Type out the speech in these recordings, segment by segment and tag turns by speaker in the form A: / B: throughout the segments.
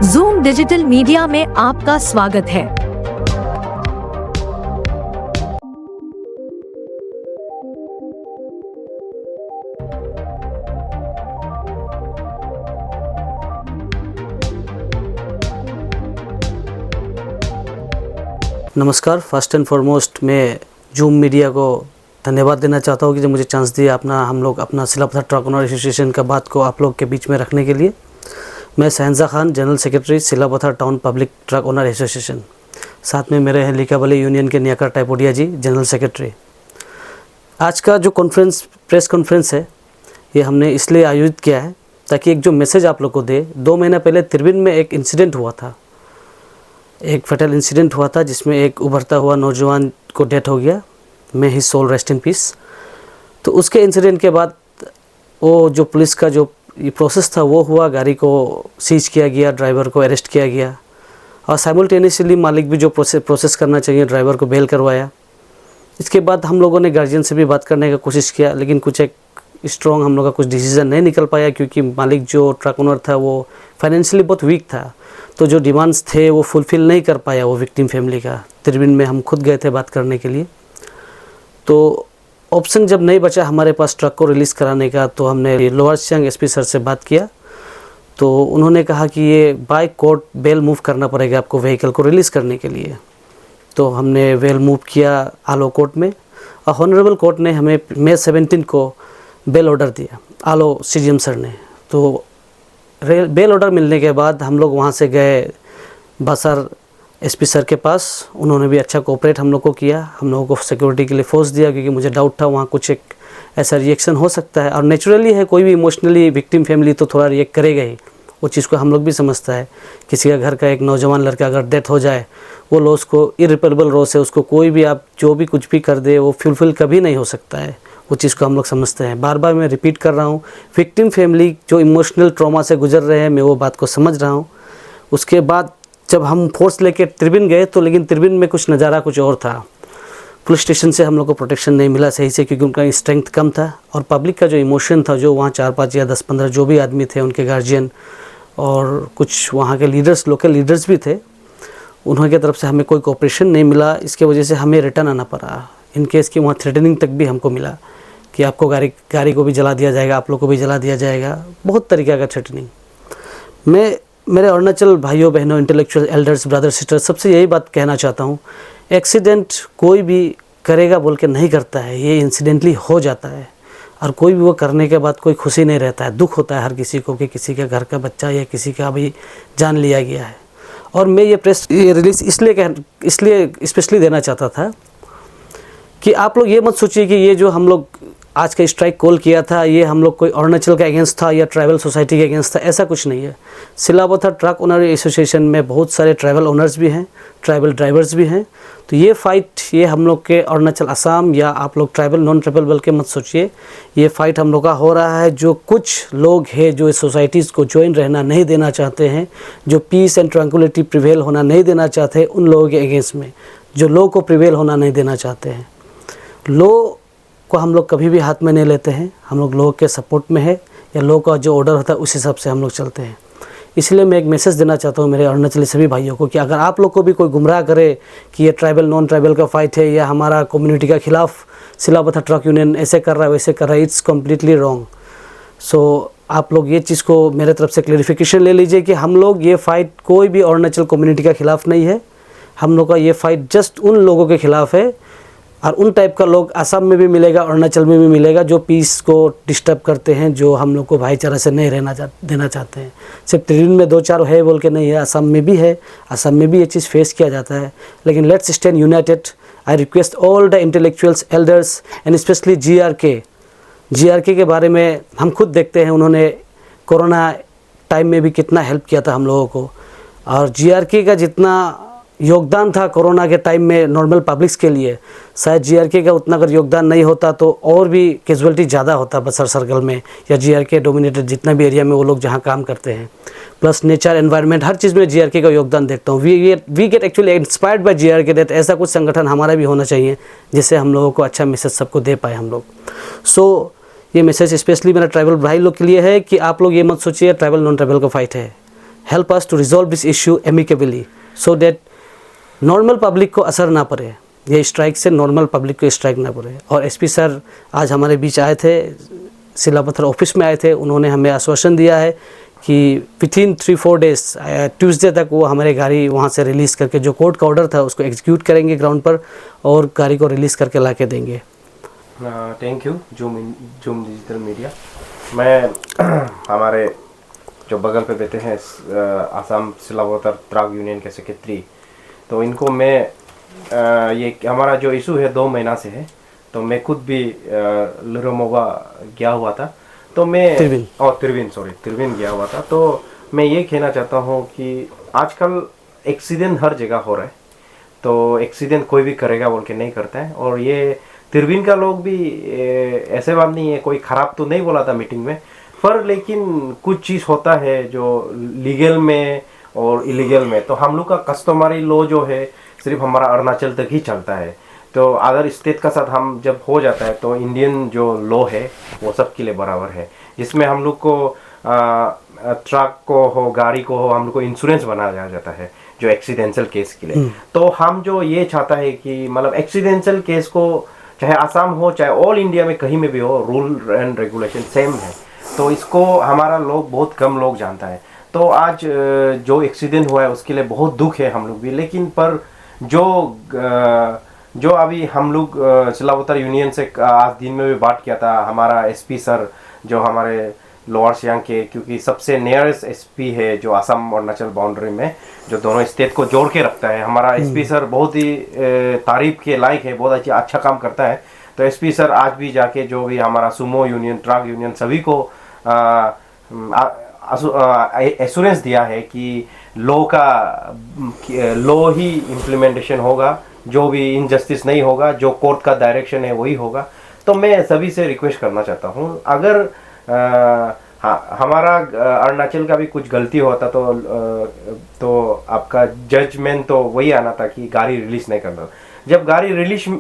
A: Zoom digital media में आपका स्वागत है।
B: नमस्कार। फर्स्ट एंड फॉरमोस्ट मैं जूम मीडिया को धन्यवाद देना चाहता हूँ कि जो मुझे चांस दिया हम लोग अपना सिलापथर ट्रक ओनर एसोसिएशन का बात को आप लोग के बीच में रखने के लिए। मैं Shahanshah Khan, general secretary Silapathar town public truck owner association. साथ में मेरे हैं लिकावली यूनियन के नियाकर टाइपोडिया जी, जनरल सेक्रेटरी। आज का जो प्रेस कॉन्फ्रेंस है, ये हमने इसलिए आयोजित किया है ताकि एक जो मैसेज आप लोग को दे। 2 महीना पहले तिरबिन में एक इंसिडेंट हुआ था, एक फैटल इंसिडेंट हुआ था जिसमें एक उभरता हुआ नौजवान को डेथ हो गया। May his soul rest in peace. तो उसके इंसिडेंट के बाद वो जो पुलिस का जो ये प्रोसेस था वो हुआ, गाड़ी को सीज किया गया, ड्राइवर को अरेस्ट किया गया और साइमल्टेनियसली मालिक भी जो प्रोसेस करना चाहिए ड्राइवर को बेल करवाया। इसके बाद हम लोगों ने गार्जियन से भी बात करने का कोशिश किया, लेकिन कुछ एक स्ट्रॉन्ग हम लोग का कुछ डिसीज़न नहीं निकल पाया क्योंकि मालिक जो ट्रक ओनर था वो फाइनेंशियली बहुत वीक था। तो जो डिमांड्स थे वो फुलफ़िल नहीं कर पाया वो विक्टिम फैमिली का। तिरबिन में हम खुद गए थे बात करने के लिए। तो ऑप्शन जब नहीं बचा हमारे पास ट्रक को रिलीज़ कराने का, तो हमने लोअर सियांग एसपी सर से बात किया। तो उन्होंने कहा कि ये बाय कोर्ट बेल मूव करना पड़ेगा आपको व्हीकल को रिलीज़ करने के लिए। तो हमने बेल मूव किया आलो कोर्ट में और ऑनरेबल कोर्ट ने हमें May 17 को बेल ऑर्डर दिया, आलो CGM सर ने। तो बेल ऑर्डर मिलने के बाद हम लोग वहाँ से गए बासर एसपी सर के पास। उन्होंने भी अच्छा कोऑपरेट हम लोग को किया, हम लोगों को सिक्योरिटी के लिए फोर्स दिया क्योंकि मुझे डाउट था वहाँ कुछ एक ऐसा रिएक्शन हो सकता है। और नेचुरली है, कोई भी इमोशनली विक्टिम फैमिली तो थोड़ा रिएक्ट करेगा ही। वो चीज़ को हम लोग भी समझता है। किसी का घर का एक नौजवान लड़का अगर डेथ हो जाए, वो लॉस को इरिपेरेबल लॉस है, उसको कोई भी आप जो भी कुछ भी कर दे वो फुलफिल कभी नहीं हो सकता है। वो चीज़ को हम लोग समझते हैं। बार बार मैं रिपीट कर रहा हूँ, विक्टिम फैमिली जो इमोशनल ट्रॉमा से गुजर रहे हैं, मैं वो बात को समझ रहा हूँ। उसके बाद जब हम फोर्स लेके तिरबिन गए तो लेकिन तिरबिन में कुछ नज़ारा कुछ और था। पुलिस स्टेशन से हम लोग को प्रोटेक्शन नहीं मिला सही से क्योंकि उनका स्ट्रेंथ कम था। और पब्लिक का जो इमोशन था, जो वहाँ 4-5 या 10-15 जो भी आदमी थे, उनके गार्जियन और कुछ वहाँ के लीडर्स, लोकल लीडर्स भी थे, उन्होंने तरफ से हमें कोई कोऑपरेशन नहीं मिला। इसके वजह से हमें रिटर्न आना पड़ा। इन केस की वहाँ थ्रेटनिंग तक भी हमको मिला कि आपको गाड़ी को भी जला दिया जाएगा, आप लोग को भी जला दिया जाएगा, बहुत तरीक़े का थ्रेटनिंग। मैं मेरे अरुणाचल भाइयों बहनों, इंटेलेक्चुअल एल्डर्स, ब्रदर सिस्टर, सबसे यही बात कहना चाहता हूँ, एक्सीडेंट कोई भी करेगा बोल के नहीं करता है, ये इंसिडेंटली हो जाता है। और कोई भी वो करने के बाद कोई खुशी नहीं रहता है, दुख होता है हर किसी को कि किसी के घर का बच्चा या किसी का भी जान लिया गया है। और मैं ये प्रेस रिलीज़ इसलिए स्पेशली देना चाहता था कि आप लोग ये मत सोचिए कि ये जो हम लोग आज का स्ट्राइक कॉल किया था ये हम लोग कोई अरुणाचल के अगेंस्ट था या ट्राइबल सोसाइटी के अगेंस्ट था, ऐसा कुछ नहीं है। सिलापथर ट्रक ओनर एसोसिएशन में बहुत सारे ट्राइबल ओनर्स भी हैं, ट्राइबल ड्राइवर्स भी हैं। तो ये फ़ाइट ये हम लोग के अरुणाचल, असम या आप लोग ट्राइबल नॉन ट्राइबल बल के मत सोचिए, ये फ़ाइट हम लोग का हो रहा है। जो कुछ लोग हैं जो इस सोसाइटीज़ को ज्वाइन रहना नहीं देना चाहते हैं, जो पीस एंड ट्रैंक्विलिटी प्रिवेल होना नहीं देना चाहते, उन लोगों के अगेंस्ट में, जो लॉ को प्रिवेल होना नहीं देना चाहते हैं। लॉ को हम लोग कभी भी हाथ में नहीं लेते हैं, हम लोग लोगों के सपोर्ट में है या लोगों का जो ऑर्डर होता है उस हिसाब से हम लोग चलते हैं। इसलिए मैं एक मैसेज देना चाहता हूँ मेरे अरुणाचली सभी भाइयों को कि अगर आप लोग को भी कोई गुमराह करे कि ये ट्राइबल नॉन ट्राइबल का फ़ाइट है या हमारा कम्युनिटी का खिलाफ सिलापथर ट्रक यूनियन ऐसे कर रहा है वैसे कर रहा है, इट्स कम्प्लीटली रॉन्ग। सो आप लोग ये चीज़ को मेरे तरफ से क्लैरिफिकेशन ले लीजिए कि हम लोग ये फ़ाइट कोई भी अरुणाचल कम्युनिटी का खिलाफ नहीं है। हम लोग का ये फ़ाइट जस्ट उन लोगों के खिलाफ है और उन टाइप का लोग असम में भी मिलेगा, अरुणाचल में भी मिलेगा, जो पीस को डिस्टर्ब करते हैं, जो हम लोग को भाईचारा से नहीं देना चाहते हैं। सिर्फ तिरबिन में 2-4 है बोल के नहीं है, असम में भी है, असम में भी ये चीज़ फेस किया जाता है। लेकिन let's stand United. I request all the intellectuals, elders and specially GRK के बारे में हम खुद देखते हैं, उन्होंने कोरोना टाइम में भी कितना हेल्प किया था हम लोगों को। और GRK का जितना योगदान था कोरोना के टाइम में नॉर्मल पब्लिक्स के लिए, शायद GRK का उतना अगर योगदान नहीं होता तो और भी कैजुअलिटी ज़्यादा होता बसर सर्कल में या GRK डोमिनेटेड जितना भी एरिया में वो लोग जहाँ काम करते हैं। प्लस नेचर, एनवायरनमेंट, हर चीज़ में GRK का योगदान देखता हूँ। We get actually inspired by GRK that ऐसा कुछ संगठन हमारा भी होना चाहिए जिससे हम लोगों को अच्छा मैसेज सबको दे पाए हम लोग। सो ये मैसेज स्पेशली मेरा ट्राइबल भाई लोग के लिए है कि आप लोग ये मत सोचिए ट्राइबल नॉन ट्राइबल का फ़ाइट है। Help us to resolve this issue amicably so that normal public को असर ना पड़े, ये स्ट्राइक से नॉर्मल पब्लिक को स्ट्राइक ना पड़े। और एसपी सर आज हमारे बीच आए थे, सिलापत्थर ऑफिस में आए थे, उन्होंने हमें आश्वासन दिया है कि विथिन 3-4 डेज ट्यूसडे तक वो हमारे गाड़ी वहाँ से रिलीज़ करके, जो कोर्ट का ऑर्डर था उसको एग्जीक्यूट करेंगे ग्राउंड पर और गाड़ी को रिलीज़ करके ला के देंगे।
C: Thank you zoom digital media. मैं हमारे जो बगल पे बैठे हैं आसाम सिलापत्थर ट्रक यूनियन के सेक्रेटरी, तो इनको मैं ये हमारा जो इशू है 2 महीना से है, तो मैं खुद भी लिरोमोगा गया हुआ था, तो मैं त्रिवेन गया हुआ था। तो मैं ये कहना चाहता हूँ कि आजकल एक्सीडेंट हर जगह हो रहा है, तो एक्सीडेंट कोई भी करेगा बोल के नहीं करता है। और ये त्रिवेन का लोग भी ऐसे बात नहीं है, कोई ख़राब तो नहीं बोला था मीटिंग में, पर लेकिन कुछ चीज़ होता है जो लीगल में और इलीगल में। तो हम लोग का कस्टमरी लॉ जो है सिर्फ हमारा अरुणाचल तक ही चलता है, तो अदर स्टेट का साथ हम जब हो जाता है तो इंडियन जो लॉ है वो सबके लिए बराबर है, जिसमें हम लोग को ट्रक को हो, गाड़ी को हो, हम लोग को इंश्योरेंस बनाया जाता है जो एक्सीडेंशियल केस के लिए। तो हम जो ये चाहता है कि मतलब एक्सीडेंशियल केस को चाहे आसाम हो चाहे ऑल इंडिया में कहीं में भी हो, रूल एंड रेगुलेशन सेम है। तो इसको हमारा लोग बहुत कम लोग जानता है। तो आज जो एक्सीडेंट हुआ है उसके लिए बहुत दुख है हम लोग भी, लेकिन पर जो अभी हम लोग सिलापत्थर यूनियन से आज दिन में भी बात किया था, हमारा एसपी सर जो हमारे लोअर सियांग के, क्योंकि सबसे नियरेस्ट एसपी है जो असम और अरुणाचल बाउंड्री में जो दोनों स्टेट को जोड़ के रखता है, हमारा एसपी सर बहुत ही तारीफ के लायक है, बहुत अच्छा काम करता है। तो एसपी सर आज भी जाके जो भी हमारा सुमो यूनियन, ट्रक यूनियन सभी को एश्योरेंस दिया है कि लॉ ही इम्प्लीमेंटेशन होगा, जो भी इनजस्टिस नहीं होगा, जो कोर्ट का डायरेक्शन है वही होगा। तो मैं सभी से रिक्वेस्ट करना चाहता हूँ, अगर हाँ हमारा अरुणाचल का भी कुछ गलती होता तो आपका जजमेंट तो वही आना था कि गाड़ी रिलीज नहीं करना। जब गाड़ी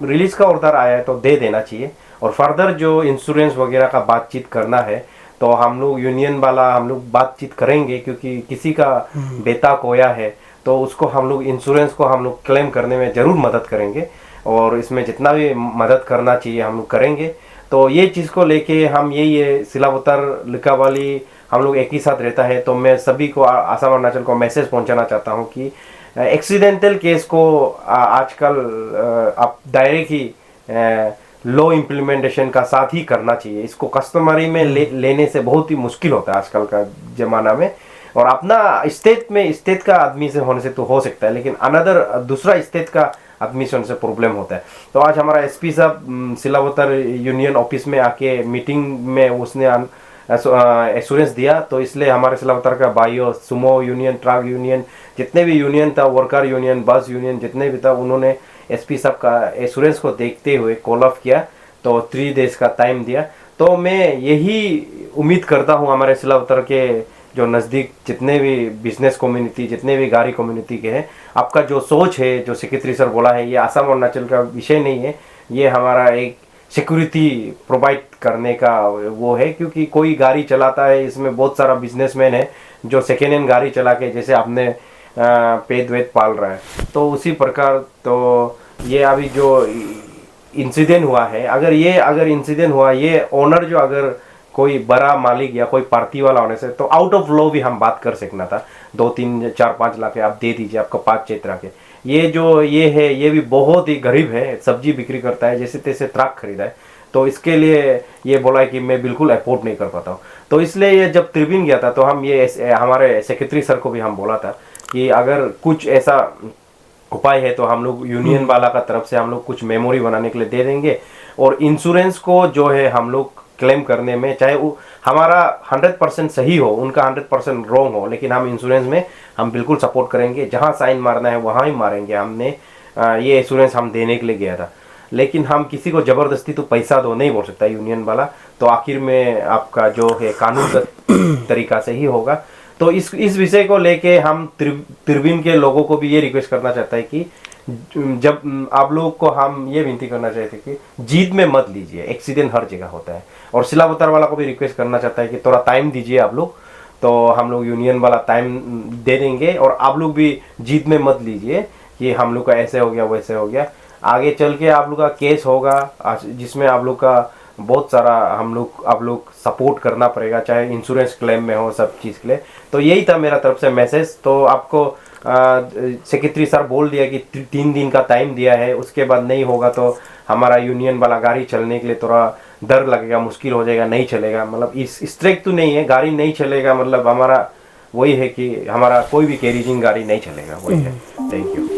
C: रिलीज का ऑर्डर आया है तो दे देना चाहिए, और फर्दर जो इंश्योरेंस वगैरह का बातचीत करना है तो हम लोग यूनियन वाला हम लोग बातचीत करेंगे, क्योंकि किसी का बेटा खोया है तो उसको हम लोग इंश्योरेंस को हम लोग क्लेम करने में ज़रूर मदद करेंगे, और इसमें जितना भी मदद करना चाहिए हम लोग करेंगे। तो ये चीज़ को लेके हम यही सिलापत्थर लिकावाली हम लोग एक ही साथ रहता है। तो मैं सभी को आसाम अरुणाचल को मैसेज पहुंचाना चाहता हूं कि एक्सीडेंटल केस को आजकल आप डायरेक्ट ही लॉ इम्प्लीमेंटेशन का साथ ही करना चाहिए। इसको कस्टमरी में लेने से बहुत ही मुश्किल होता है आजकल का ज़माना में, और अपना स्टेट का आदमी से होने से तो हो सकता है, लेकिन अनदर दूसरा स्टेट का आदमी से उनसे प्रॉब्लम होता है। तो आज हमारा एसपी साहब सिलापत्थर यूनियन ऑफिस में आके मीटिंग में उसने एश्योरेंस दिया, तो इसलिए हमारे सिलापत्थर का भाइयों, सुमो यूनियन, ट्रक यूनियन, जितने भी यूनियन था, वर्कर यूनियन, बस यूनियन, जितने भी था, उन्होंने एसपी साहब का एश्योरेंस को देखते हुए कॉल ऑफ किया, तो 3 डेज का टाइम दिया। तो मैं यही उम्मीद करता हूँ हमारे सिलापत्थर के जो नज़दीक जितने भी बिजनेस कम्युनिटी, जितने भी गाड़ी कम्युनिटी के हैं, आपका जो सोच है, जो सेक्रेटरी सर बोला है, ये आसाम और अरुणाचल का विषय नहीं है, ये हमारा एक सिक्योरिटी प्रोवाइड करने का वो है। क्योंकि कोई गाड़ी चलाता है, इसमें बहुत सारा बिजनेसमैन है जो सेकेंड हैंड गाड़ी चला के, जैसे आपने पेट वेट पाल रहा है, तो उसी प्रकार तो ये अभी जो इंसिडेंट हुआ है, अगर इंसिडेंट हुआ, ये ओनर जो अगर कोई बड़ा मालिक या कोई पार्टी वाला होने से तो आउट ऑफ लॉ भी हम बात कर सकना था, 2, 3, 4, 5 लाख आप दे दीजिए, आपका 5 चेत्रा के। ये भी बहुत ही गरीब है, सब्जी बिक्री करता है, जैसे तैसे ट्रक खरीदा है, तो इसके लिए ये बोला है कि मैं बिल्कुल अफोर्ड नहीं कर पाता हूँ। तो इसलिए ये जब त्रिवेन गया था तो हम ये हमारे सेक्रेटरी सर को भी हम बोला था कि अगर कुछ ऐसा उपाय है तो हम लोग यूनियन वाला का तरफ से हम लोग कुछ मेमोरी बनाने के लिए दे देंगे, और इंश्योरेंस को जो है हम लोग क्लेम करने में, चाहे वो हमारा 100% सही हो, उनका 100% रॉन्ग हो, लेकिन हम इंश्योरेंस में हम बिल्कुल सपोर्ट करेंगे। जहां साइन मारना है वहां ही मारेंगे। हमने ये इंश्योरेंस हम देने के लिए गया था, लेकिन हम किसी को जबरदस्ती तो पैसा दो नहीं बोल सकता यूनियन वाला, तो आखिर में आपका जो है कानून तरीका से ही होगा। तो इस विषय को लेके हम त्रिवेन के लोगों को भी ये रिक्वेस्ट करना चाहता है कि जब आप लोग को हम ये विनती करना चाहते कि जीत में मत लीजिए, एक्सीडेंट हर जगह होता है। और सिलापत्थर वाला को भी रिक्वेस्ट करना चाहता है कि थोड़ा टाइम दीजिए आप लोग, तो हम लोग यूनियन वाला टाइम दे देंगे, और आप लोग भी जीत में मत लीजिए कि हम लोग का ऐसे हो गया वैसे हो गया। आगे चल के आप लोग का केस होगा जिसमें आप लोग का बहुत सारा आप लोग सपोर्ट करना पड़ेगा, चाहे इंश्योरेंस क्लेम में हो, सब चीज़ के लिए। तो यही था मेरा तरफ से मैसेज। तो आपको सेक्रेटरी सर बोल दिया कि 3 दिन का टाइम दिया है, उसके बाद नहीं होगा तो हमारा यूनियन वाला गाड़ी चलने के लिए थोड़ा डर लगेगा, मुश्किल हो जाएगा, नहीं चलेगा। मतलब इस स्ट्रिक्ट तो नहीं है, गाड़ी नहीं चलेगा, मतलब हमारा वही है कि हमारा कोई भी कैरिजिंग गाड़ी नहीं चलेगा, वही है। Thank you.